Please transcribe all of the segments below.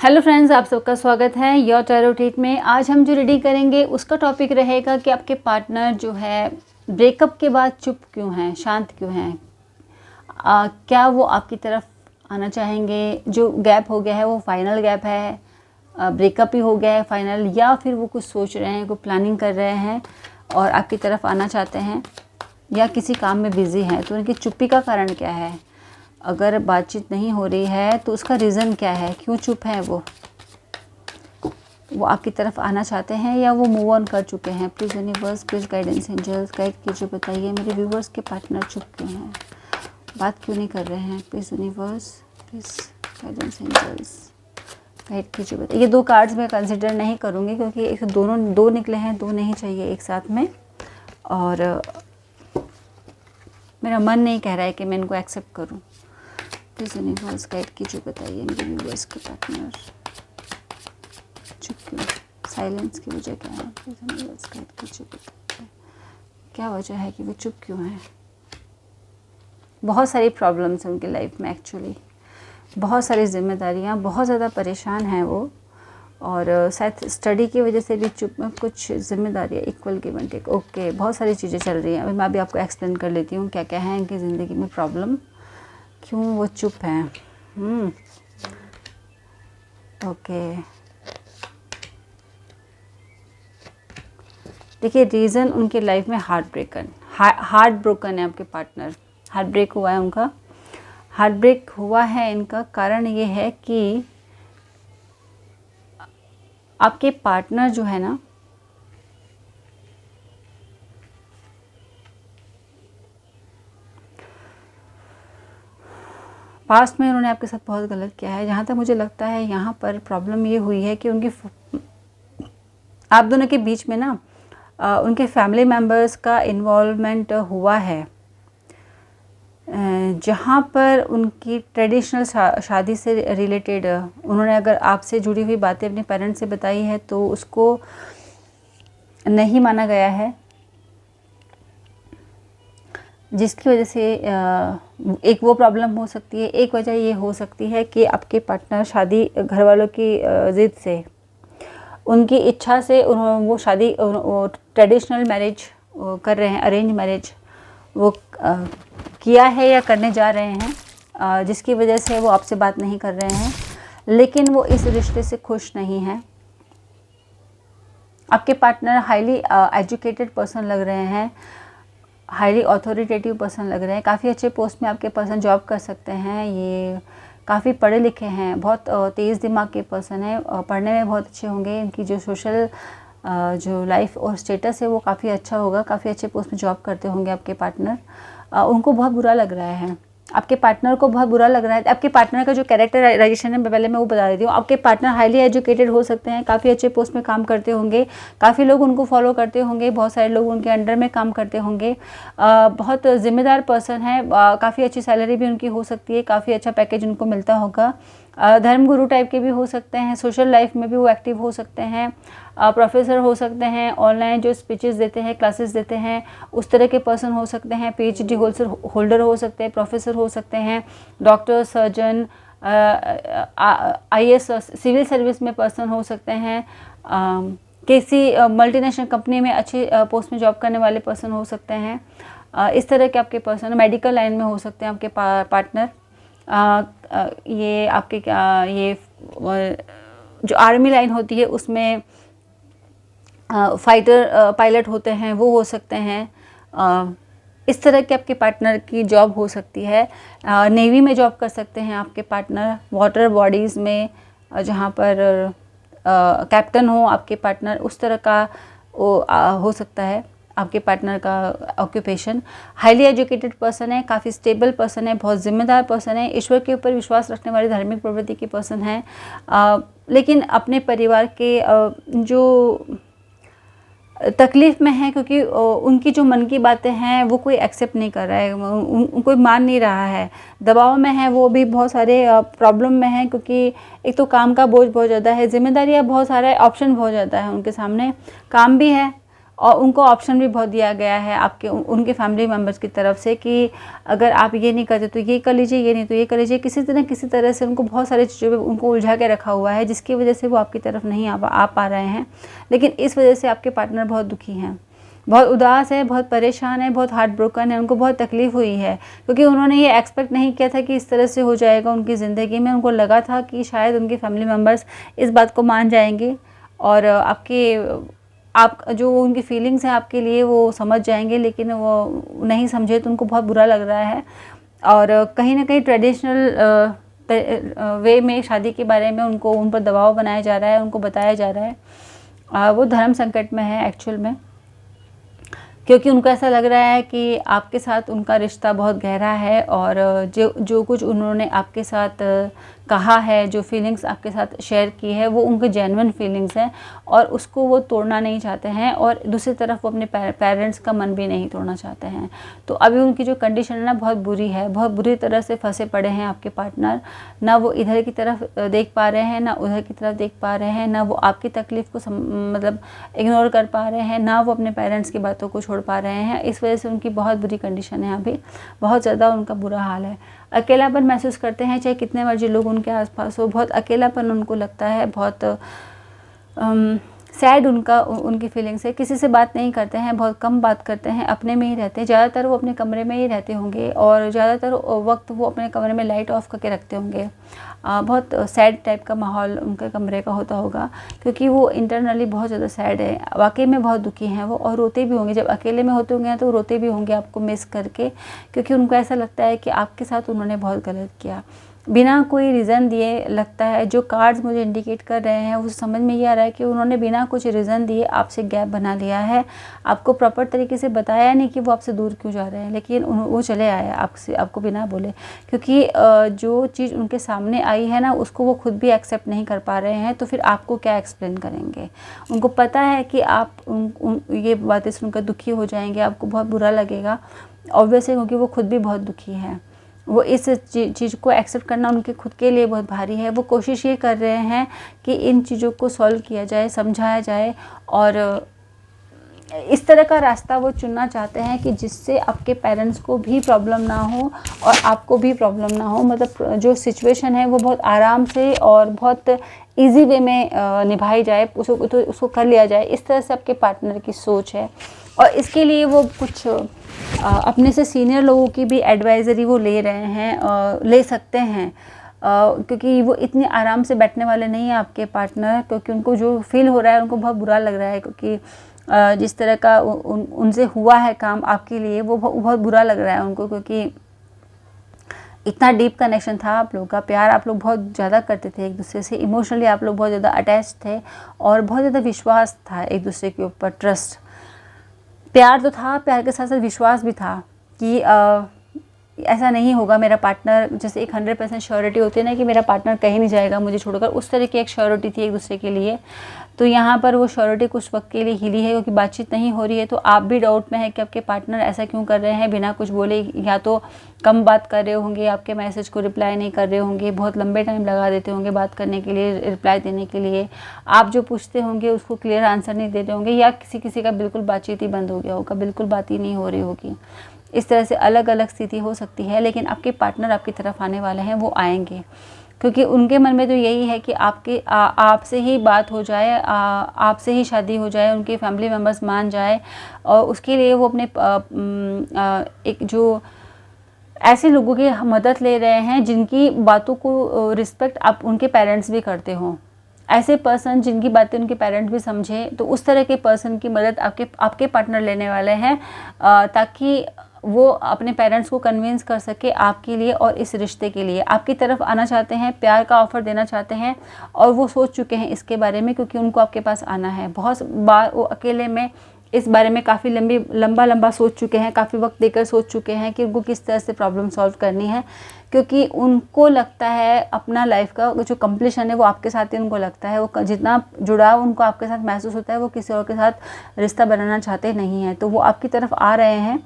Hello friends, आप सबका स्वागत है योर टैरो रीड में। आज हम जो रीडिंग करेंगे उसका टॉपिक रहेगा कि आपके पार्टनर जो है ब्रेकअप के बाद चुप क्यों हैं, शांत क्यों हैं। क्या वो आपकी तरफ आना चाहेंगे? जो गैप हो गया है वो फाइनल गैप है, ब्रेकअप ही हो गया है फाइनल, या फिर वो कुछ सोच रहे हैं, कोई प्लानिंग कर रहे हैं और आपकी तरफ आना चाहते हैं, या किसी काम में बिज़ी हैं। तो उनकी चुप्पी का कारण क्या है? अगर बातचीत नहीं हो रही है तो उसका रीज़न क्या है, क्यों चुप है वो आपकी तरफ आना चाहते हैं या वो मूव ऑन कर चुके हैं। Please universe, please guidance angels guide कीजिए, बताइए मेरे व्यूवर्स के पार्टनर चुप क्यों हैं, बात क्यों नहीं कर रहे हैं। Please universe, please guidance angels guide कीजिए, बताइए। ये 2 कार्ड्स मैं कंसिडर नहीं करूँगी क्योंकि एक दोनों 2 निकले हैं, 2 नहीं चाहिए एक साथ में, और मेरा मन नहीं कह रहा है कि मैं इनको एक्सेप्ट करूँ। प्लीज़ यूनिवर्स गाइड कीजिए, बताइए मेरे व्यूवर्स के पार्टनर चुप क्यों, साइलेंस की वजह क्या है। प्लीज़ यूनिवर्स गाइड कीजिए, बताइए क्या वजह है कि वो चुप क्यों है। बहुत सारी प्रॉब्लम्स हैं उनकी लाइफ में, एक्चुअली बहुत सारी जिम्मेदारियाँ, बहुत ज़्यादा परेशान हैं वो, और शायद स्टडी की वजह से भी चुप में कुछ जिम्मेदारियाँ, equal give and take. Okay, बहुत सारी चीज़ें चल रही हैं। अभी मैं भी आपको एक्सप्लेन कर लेती हूँ क्या क्या है इनकी ज़िंदगी में प्रॉब्लम, क्यों वो चुप हैं। ओके, देखिए रीज़न उनके लाइफ में हार्ट ब्रोकन है। आपके पार्टनर हार्ट ब्रेक हुआ है, उनका हार्ट ब्रेक हुआ है। इनका कारण ये है कि आपके पार्टनर जो है ना, पास्ट में उन्होंने आपके साथ बहुत गलत किया है। जहाँ तक मुझे लगता है यहाँ पर प्रॉब्लम ये हुई है कि आप दोनों के बीच में ना उनके फैमिली मेम्बर्स का इन्वॉल्वमेंट हुआ है, जहाँ पर उनकी ट्रेडिशनल शादी से रिलेटेड उन्होंने अगर आपसे जुड़ी हुई बातें अपने पेरेंट्स से बताई है तो उसको नहीं माना गया है, जिसकी वजह से एक वो प्रॉब्लम हो सकती है। एक वजह ये हो सकती है कि आपके पार्टनर शादी घर वालों की ज़िद से, उनकी इच्छा से वो शादी ट्रेडिशनल मैरिज कर रहे हैं, अरेंज मैरिज वो किया है या करने जा रहे हैं, जिसकी वजह से वो आपसे बात नहीं कर रहे हैं। लेकिन वो इस रिश्ते से खुश नहीं हैं। आपके पार्टनर हाईली एजुकेटेड पर्सन लग रहे हैं, हाईली अथॉरिटेटिव पर्सन लग रहे हैं, काफ़ी अच्छे पोस्ट में आपके पर्सन जॉब कर सकते हैं। ये काफ़ी पढ़े लिखे हैं, बहुत तेज़ दिमाग के पर्सन है, पढ़ने में बहुत अच्छे होंगे। इनकी जो सोशल जो लाइफ और स्टेटस है वो काफ़ी अच्छा होगा, काफ़ी अच्छे पोस्ट में जॉब करते होंगे आपके पार्टनर। उनको बहुत बुरा लग रहा है, आपके पार्टनर को बहुत बुरा लग रहा है। आपके पार्टनर का जो कैरेक्टराइजेशन है पहले मैं वो बता देती हूँ। आपके पार्टनर हाईली एजुकेटेड हो सकते हैं, काफ़ी अच्छे पोस्ट में काम करते होंगे, काफ़ी लोग उनको फॉलो करते होंगे, बहुत सारे लोग उनके अंडर में काम करते होंगे, बहुत जिम्मेदार पर्सन है, काफ़ी अच्छी सैलरी भी उनकी हो सकती है, काफ़ी अच्छा पैकेज उनको मिलता होगा। धर्मगुरु टाइप के भी हो सकते हैं, सोशल लाइफ में भी वो एक्टिव हो सकते हैं, प्रोफेसर हो सकते हैं, ऑनलाइन जो स्पीचेस देते हैं, क्लासेस देते हैं, उस तरह के पर्सन हो सकते हैं, पीएचडी होल्डर हो सकते हैं, प्रोफेसर हो सकते हैं, doctor, surgeon, IAS, civil service में पर्सन हो सकते हैं, किसी मल्टीनेशनल कंपनी में अच्छे पोस्ट में जॉब करने वाले पर्सन हो सकते हैं। इस तरह के आपके पर्सन मेडिकल लाइन में हो सकते हैं आपके पार्टनर। ये आपके ये जो आर्मी लाइन होती है उसमें फाइटर पायलट होते हैं, वो हो सकते हैं। इस तरह के आपके पार्टनर की जॉब हो सकती है। नेवी में जॉब कर सकते हैं आपके पार्टनर, वाटर बॉडीज़ में जहाँ पर कैप्टन हो आपके पार्टनर, उस तरह का वो हो सकता है आपके पार्टनर का ऑक्यूपेशन। हाईली एजुकेटेड पर्सन है, काफ़ी स्टेबल पर्सन है, बहुत जिम्मेदार पर्सन है, ईश्वर के ऊपर विश्वास रखने वाले धार्मिक प्रवृत्ति की पर्सन है, लेकिन अपने परिवार के जो तकलीफ़ में है क्योंकि उनकी जो मन की बातें हैं वो कोई एक्सेप्ट नहीं कर रहा है, कोई मान नहीं रहा है, दबाव में है, वो भी बहुत सारे प्रॉब्लम में है क्योंकि एक तो काम का बोझ बहुत ज़्यादा है, जिम्मेदारियाँ बहुत सारे, ऑप्शन बहुत ज़्यादा है उनके सामने, काम भी है और उनको ऑप्शन भी बहुत दिया गया है आपके उनके फैमिली मेम्बर्स की तरफ से कि अगर आप ये नहीं करते तो ये कर लीजिए, ये नहीं तो ये कर लीजिए। किसी तरह से उनको बहुत सारी चीज़ों पे उनको उलझा के रखा हुआ है, जिसकी वजह से वो आपकी तरफ नहीं आ पा रहे हैं। लेकिन इस वजह से आपके पार्टनर बहुत दुखी हैं, बहुत उदास है, बहुत परेशान है, बहुत हार्ट ब्रोकन है, उनको बहुत तकलीफ़ हुई है, क्योंकि उन्होंने ये एक्सपेक्ट नहीं किया था कि इस तरह से हो जाएगा उनकी ज़िंदगी में। उनको लगा था कि शायद उनके फैमिली मेम्बर्स इस बात को मान जाएंगे और आप जो उनकी फीलिंग्स हैं आपके लिए वो समझ जाएंगे, लेकिन वो नहीं समझे तो उनको बहुत बुरा लग रहा है। और कहीं ना कहीं ट्रेडिशनल वे में शादी के बारे में उन पर दबाव बनाया जा रहा है, उनको बताया जा रहा है। वो धर्म संकट में है एक्चुअल में, क्योंकि उनको ऐसा लग रहा है कि आपके साथ उनका रिश्ता बहुत गहरा है और जो कुछ उन्होंने आपके साथ कहा है, जो फीलिंग्स आपके साथ शेयर की है, वो उनके जेन्युइन फीलिंग्स हैं और उसको वो तोड़ना नहीं चाहते हैं। और दूसरी तरफ वो अपने पेरेंट्स का मन भी नहीं तोड़ना चाहते हैं। तो अभी उनकी जो कंडीशन है ना बहुत बुरी है, बहुत बुरी तरह से फंसे पड़े हैं आपके पार्टनर। ना वो इधर की तरफ देख पा रहे हैं, ना उधर की तरफ देख पा रहे हैं, ना वो आपकी तकलीफ़ को मतलब इग्नोर कर पा रहे हैं, ना वो अपने पेरेंट्स की बातों को छोड़ पा रहे हैं। इस वजह से उनकी बहुत बुरी कंडीशन है, अभी बहुत ज़्यादा उनका बुरा हाल है। अकेलापन महसूस करते हैं, चाहे कितने मर्जी लोग उनके आसपास हो, बहुत अकेलापन उनको लगता है, बहुत सैड उनकी फीलिंग्स है। किसी से बात नहीं करते हैं, बहुत कम बात करते हैं, अपने में ही रहते हैं। ज़्यादातर वो अपने कमरे में ही रहते होंगे और ज़्यादातर वक्त वो अपने कमरे में लाइट ऑफ करके रखते होंगे। बहुत सैड टाइप का माहौल उनके कमरे का होता होगा, क्योंकि वो इंटरनली बहुत ज़्यादा सैड है, वाकई में बहुत दुखी हैं वो। और रोते भी होंगे, जब अकेले में होते होंगे तो रोते भी होंगे आपको मिस करके, क्योंकि उनको ऐसा लगता है कि आपके साथ उन्होंने बहुत गलत किया बिना कोई रीज़न दिए। लगता है जो कार्ड्स मुझे इंडिकेट कर रहे हैं उसे समझ में ये आ रहा है कि उन्होंने बिना कुछ रीज़न दिए आपसे गैप बना लिया है। आपको प्रॉपर तरीके से बताया नहीं कि वो आपसे दूर क्यों जा रहे हैं, लेकिन वो चले आए आपको बिना बोले, क्योंकि जो चीज़ उनके सामने आई है ना उसको वो खुद भी एक्सेप्ट नहीं कर पा रहे हैं। तो फिर आपको क्या एक्सप्लेन करेंगे? उनको पता है कि आप ये बातें सुनकर दुखी हो जाएंगे, आपको बहुत बुरा लगेगा ऑब्वियसली, क्योंकि वो खुद भी बहुत दुखी हैं। वो इस चीज़ को एक्सेप्ट करना उनके खुद के लिए बहुत भारी है। वो कोशिश ये कर रहे हैं कि इन चीज़ों को सॉल्व किया जाए, समझाया जाए, और इस तरह का रास्ता वो चुनना चाहते हैं कि जिससे आपके पेरेंट्स को भी प्रॉब्लम ना हो और आपको भी प्रॉब्लम ना हो। मतलब जो सिचुएशन है वो बहुत आराम से और बहुत इजी वे में निभाई जाए, उसको कर लिया जाए। इस तरह से आपके पार्टनर की सोच है और इसके लिए वो कुछ अपने से सीनियर लोगों की भी एडवाइज़री वो ले रहे हैं, ले सकते हैं, क्योंकि वो इतने आराम से बैठने वाले नहीं हैं आपके पार्टनर, क्योंकि उनको जो फील हो रहा है उनको बहुत बुरा लग रहा है, क्योंकि जिस तरह का उनसे हुआ है काम आपके लिए वो बहुत बुरा लग रहा है उनको, क्योंकि इतना डीप कनेक्शन था आप लोगों का, प्यार आप लोग बहुत ज़्यादा करते थे एक दूसरे से, इमोशनली आप लोग बहुत ज़्यादा अटैच थे और बहुत ज़्यादा विश्वास था एक दूसरे के ऊपर, ट्रस्ट, प्यार तो था, प्यार के साथ साथ विश्वास भी था कि ऐसा नहीं होगा मेरा पार्टनर, जैसे एक 100% श्योरिटी होती है ना कि मेरा पार्टनर कहीं नहीं जाएगा मुझे छोड़कर, उस तरह की एक श्योरिटी थी एक दूसरे के लिए। तो यहाँ पर वो श्योरिटी कुछ वक्त के लिए हिली है, क्योंकि बातचीत नहीं हो रही है। तो आप भी डाउट में है कि आपके पार्टनर ऐसा क्यों कर रहे हैं बिना कुछ बोले, या तो कम बात कर रहे होंगे, आपके मैसेज को रिप्लाई नहीं कर रहे होंगे, बहुत लंबे टाइम लगा देते होंगे बात करने के लिए, रिप्लाई देने के लिए, आप जो पूछते होंगे उसको क्लियर आंसर नहीं देते होंगे, या किसी का बिल्कुल बातचीत ही बंद हो गया होगा, बिल्कुल बात ही नहीं हो रही होगी। इस तरह से अलग अलग स्थिति हो सकती है, लेकिन आपके पार्टनर आपकी तरफ आने वाले हैं, वो आएंगे, क्योंकि उनके मन में तो यही है कि आपसे ही बात हो जाए, आपसे ही शादी हो जाए, उनके फैमिली मेम्बर्स मान जाए, और उसके लिए वो अपने एक जो ऐसे लोगों की मदद ले रहे हैं जिनकी बातों को रिस्पेक्ट आप उनके पेरेंट्स भी करते हों, ऐसे पर्सन जिनकी बातें उनके पेरेंट्स भी समझे, तो उस तरह के पर्सन की मदद आपके पार्टनर लेने वाले हैं, ताकि वो अपने पेरेंट्स को कन्विंस कर सके आपके लिए और इस रिश्ते के लिए, आपकी तरफ आना चाहते हैं, प्यार का ऑफ़र देना चाहते हैं, और वो सोच चुके हैं इसके बारे में, क्योंकि उनको आपके पास आना है। बहुत बार वो अकेले में इस बारे में काफ़ी लंबा सोच चुके हैं, काफ़ी वक्त देकर सोच चुके हैं कि उनको किस तरह से प्रॉब्लम सॉल्व करनी है, क्योंकि उनको लगता है अपना लाइफ का जो कंप्लीशन है वो आपके साथ ही उनको लगता है, वो जितना जुड़ाव उनको आपके साथ महसूस होता है वो किसी और के साथ रिश्ता बनाना चाहते नहीं हैं। तो वो आपकी तरफ आ रहे हैं,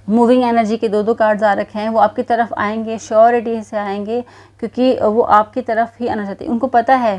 मूविंग एनर्जी के 2 कार्ड्स आ रखे हैं, वो आपकी तरफ आएंगे, श्योरिटी से आएंगे, क्योंकि वो आपकी तरफ ही आना चाहते हैं। उनको पता है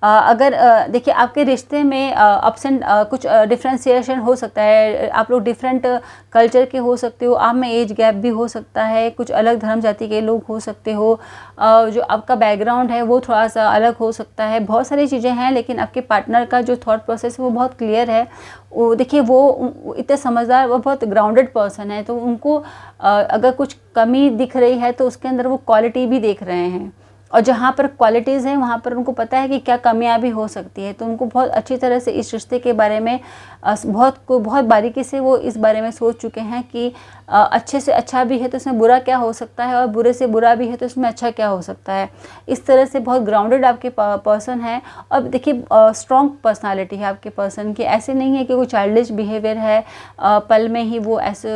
अगर देखिए आपके रिश्ते में अप्स एंड कुछ डिफ्रेंशिएशन हो सकता है, आप लोग डिफरेंट कल्चर के हो सकते हो, आप में एज गैप भी हो सकता है, कुछ अलग धर्म जाति के लोग हो सकते हो, जो आपका बैकग्राउंड है वो थोड़ा सा अलग हो सकता है, बहुत सारी चीज़ें हैं। लेकिन आपके पार्टनर का जो थॉट प्रोसेस है वो बहुत क्लियर है। वो देखिए वो इतने समझदार, वो बहुत ग्राउंडेड पर्सन है, तो उनको अगर कुछ कमी दिख रही है तो उसके अंदर वो क्वालिटी भी देख रहे हैं, और जहाँ पर क्वालिटीज़ हैं वहाँ पर उनको पता है कि क्या कमियां भी हो सकती है। तो उनको बहुत अच्छी तरह से इस रिश्ते के बारे में बहुत बारीकी से वो इस बारे में सोच चुके हैं कि अच्छे से अच्छा भी है तो इसमें बुरा क्या हो सकता है, और बुरे से बुरा भी है तो इसमें अच्छा क्या हो सकता है। इस तरह से बहुत ग्राउंडेड आपके पर्सन है। और देखिए स्ट्रॉन्ग पर्सनालिटी है आपके पर्सन की, ऐसे नहीं है कि कोई चाइल्डिश बिहेवियर है, पल में ही वो ऐसे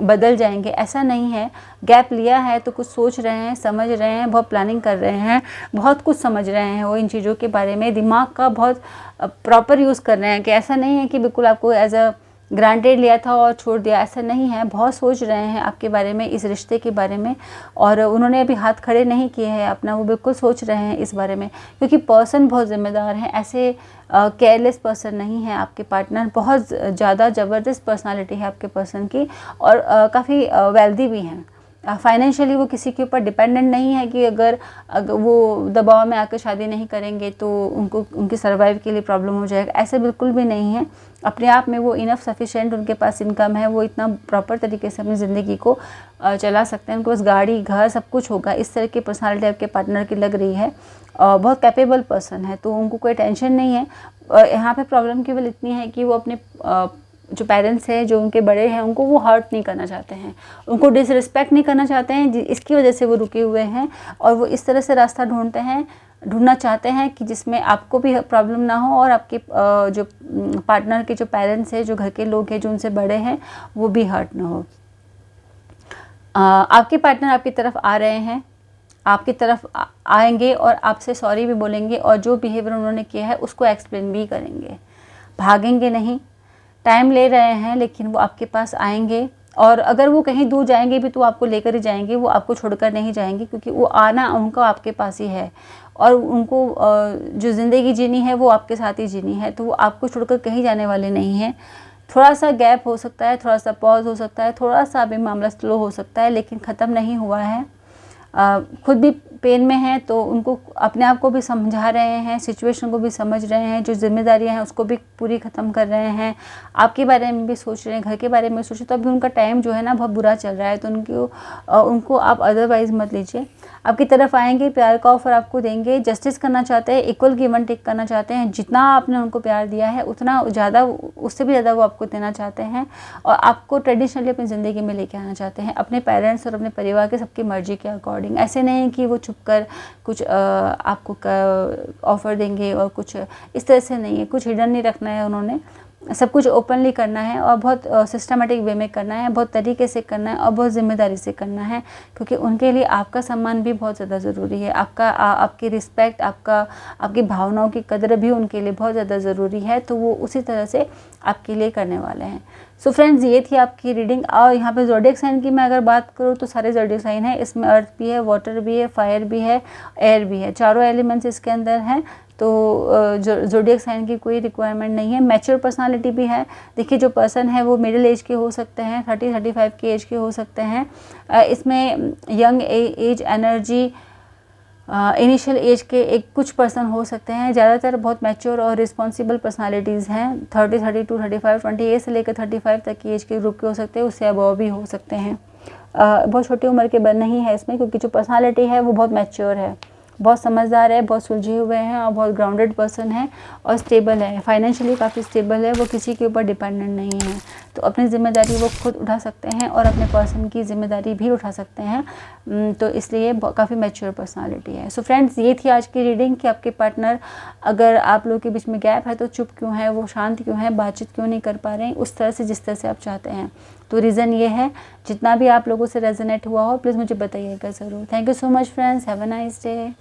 बदल जाएंगे, ऐसा नहीं है। गैप लिया है तो कुछ सोच रहे हैं, समझ रहे हैं, बहुत प्लानिंग कर रहे हैं, बहुत कुछ समझ रहे हैं वो इन चीज़ों के बारे में, दिमाग का बहुत प्रॉपर यूज़ कर रहे हैं। कि ऐसा नहीं है कि बिल्कुल आपको एज अ ग्रांटेड लिया था और छोड़ दिया, ऐसा नहीं है। बहुत सोच रहे हैं आपके बारे में, इस रिश्ते के बारे में, और उन्होंने अभी हाथ खड़े नहीं किए हैं अपना, वो बिल्कुल सोच रहे हैं इस बारे में, क्योंकि पर्सन बहुत जिम्मेदार हैं। ऐसे केयरलेस पर्सन नहीं है आपके पार्टनर, बहुत ज़्यादा ज़बरदस्त पर्सनालिटी है आपके पर्सन की, और काफ़ी वेल्दी भी हैं। फाइनेंशियली वो किसी के ऊपर डिपेंडेंट नहीं है कि अगर वो दबाव में आकर शादी नहीं करेंगे तो उनको उनकी सर्वाइव के लिए प्रॉब्लम हो जाएगा, ऐसे बिल्कुल भी नहीं है। अपने आप में वो इनफ सफिशिएंट उनके पास इनकम है, वो इतना प्रॉपर तरीके से अपनी ज़िंदगी को चला सकते हैं, उनके पास गाड़ी घर सब कुछ होगा। इस तरह की पर्सनालिटी आपके पार्टनर की लग रही है, बहुत कैपेबल पर्सन है, तो उनको कोई टेंशन नहीं है। यहाँ पे प्रॉब्लम केवल इतनी है कि वो अपने जो पेरेंट्स हैं, जो उनके बड़े हैं, उनको वो हर्ट नहीं करना चाहते हैं, उनको डिसरिस्पेक्ट नहीं करना चाहते हैं, इसकी वजह से वो रुके हुए हैं। और वो इस तरह से रास्ता ढूंढना चाहते हैं कि जिसमें आपको भी प्रॉब्लम ना हो, और आपके जो पार्टनर के जो पेरेंट्स हैं, जो घर के लोग हैं, जो उनसे बड़े हैं, वो भी हर्ट ना हो। आपके पार्टनर आपकी तरफ आ रहे हैं, आपकी तरफ आएंगे और आपसे सॉरी भी बोलेंगे, और जो बिहेवियर उन्होंने किया है उसको एक्सप्लेन भी करेंगे, भागेंगे नहीं। टाइम ले रहे हैं लेकिन वो आपके पास आएंगे, और अगर वो कहीं दूर जाएंगे भी तो आपको लेकर ही जाएंगे, वो आपको छोड़कर नहीं जाएंगे, क्योंकि वो आना उनका आपके पास ही है, और उनको जो ज़िंदगी जीनी है वो आपके साथ ही जीनी है, तो वो आपको छोड़कर कहीं जाने वाले नहीं हैं। थोड़ा सा गैप हो सकता है, थोड़ा सा पॉज हो सकता है, थोड़ा सा अभी मामला स्लो हो सकता है, लेकिन ख़त्म नहीं हुआ है। खुद भी पेन में हैं तो उनको अपने आप को भी समझा रहे हैं, सिचुएशन को भी समझ रहे हैं, जो जिम्मेदारियां हैं उसको भी पूरी ख़त्म कर रहे हैं, आपके बारे में भी सोच रहे हैं, घर के बारे में सोच रहे हैं। तो अभी उनका टाइम जो है ना बहुत बुरा चल रहा है, तो उनको आप अदरवाइज़ मत लीजिए। आपकी तरफ आएंगे, प्यार का ऑफर आपको देंगे, जस्टिस करना चाहते हैं, इक्वल गिव एंड टेक करना चाहते हैं। जितना आपने उनको प्यार दिया है उतना ज़्यादा, उससे भी ज़्यादा वो आपको देना चाहते हैं, और आपको ट्रेडिशनली अपनी ज़िंदगी में लेके आना चाहते हैं, अपने पेरेंट्स और अपने परिवार के सबकी मर्जी के अकॉर्डिंग। ऐसे नहीं कि वो छुप कर कुछ आपको ऑफ़र देंगे, और कुछ इस तरह से नहीं है, कुछ हिडन नहीं रखना है उन्होंने, सब कुछ ओपनली करना है, और बहुत सिस्टमेटिक वे में करना है, बहुत तरीके से करना है, और बहुत ज़िम्मेदारी से करना है, क्योंकि उनके लिए आपका सम्मान भी बहुत ज़्यादा ज़रूरी है, आपकी रिस्पेक्ट, आपकी भावनाओं की कदर भी उनके लिए बहुत ज़्यादा ज़रूरी है। तो वो उसी तरह से आपके लिए करने वाले हैं। सो फ्रेंड्स, ये थी आपकी रीडिंग। और यहाँ पे ज़ोडिएक साइन की मैं अगर बात करूँ तो सारे ज़ोडिएक साइन है, इसमें अर्थ भी है, वाटर भी है, फायर भी है, एयर भी है, चारों एलिमेंट्स इसके अंदर हैं। तो ज़ोडिएक साइन की कोई रिक्वायरमेंट नहीं है। मैच्योर पर्सनालिटी भी है। देखिए जो पर्सन है वो मिडिल एज के हो सकते हैं, 30-35 की एज के हो सकते हैं। इसमें young age, energy, initial age के एक कुछ पर्सन हो सकते हैं। ज़्यादातर बहुत मैच्योर और रिस्पॉन्सिबल पर्सनालिटीज़ हैं। 30, 32, 35, 28 से लेकर 35 तक की एज के ग्रुप के हो सकते हैं, उससे अबव भी हो सकते हैं। बहुत छोटी उम्र के नहीं है इसमें, क्योंकि जो पर्सनालिटी है वो बहुत मैच्योर है, बहुत समझदार है, बहुत सुलझे हुए हैं, और बहुत ग्राउंडेड पर्सन है, और स्टेबल है, फाइनेंशियली काफ़ी स्टेबल है, वो किसी के ऊपर डिपेंडेंट नहीं है। तो अपनी ज़िम्मेदारी वो खुद उठा सकते हैं, और अपने पर्सन की ज़िम्मेदारी भी उठा सकते हैं। तो इसलिए काफ़ी मैच्योर पर्सनालिटी है। सो फ्रेंड्स, ये थी आज की रीडिंग कि आपके पार्टनर, अगर आप लोगों के बीच में गैप है तो चुप क्यों है, वो शांत क्यों है, बातचीत क्यों नहीं कर पा रहे हैं उस तरह से जिस तरह से आप चाहते हैं। तो रीज़न ये है। जितना भी आप लोगों से रेजोनेट हुआ हो प्लीज़ मुझे बताइएगा ज़रूर। Thank you so much friends, have a nice day.